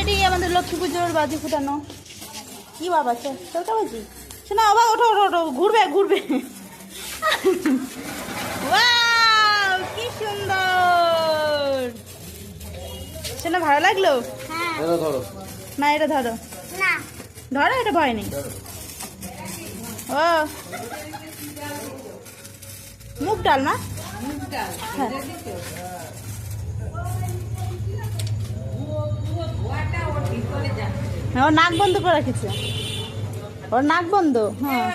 Ready আমাদের লক্ষ্মী পুজোর বাজি ফুটানো। কি বাবা চলটা বাজি শোনা বাবা, ওঠো ওঠো ওঠো, ঘুরবে ঘুরবে। ওয়াও কি সুন্দর, শোনা ভালো লাগলো? না এটা ধরো, ধরো এটা ভয় নেই। ও মুগ ডাল না, হ্যাঁ। ওর নাক বন্ধ করে রেখেছে, ওর নাক বন্ধ। হ্যাঁ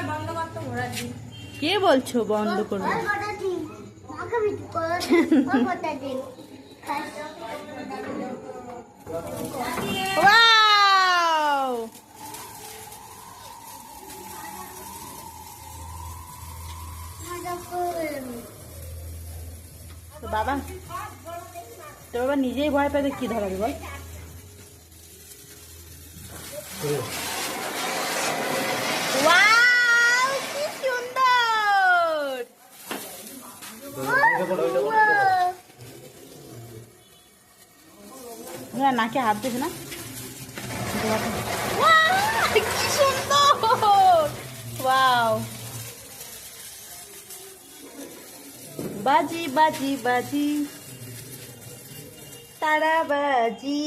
কে বলছো বন্ধ করবো? ওয়াও তো বাবা, তোর বাবা নিজেই ভয় পেতে কি ধরাবি বল? ওয়াও কি সুন্দর, নাকে হাত দেবে না। কি সুন্দর, ওয়াও বাজি বাজি বাজি তারা বাজি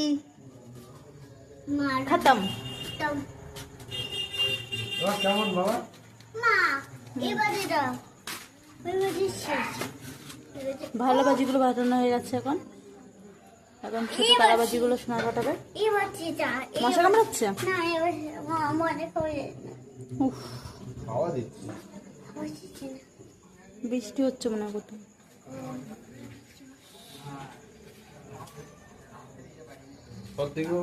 খতম। কেমন বাবা? ভালো বাজিগুলো বাটানো হয়ে যাচ্ছে এখন, এখন ছোট তারা বাজিগুলো সোনা কাটাবে। মশা কামড়াচ্ছে? উফ, বৃষ্টি হচ্ছে মনে হয় কোথাও। কত দেখবো?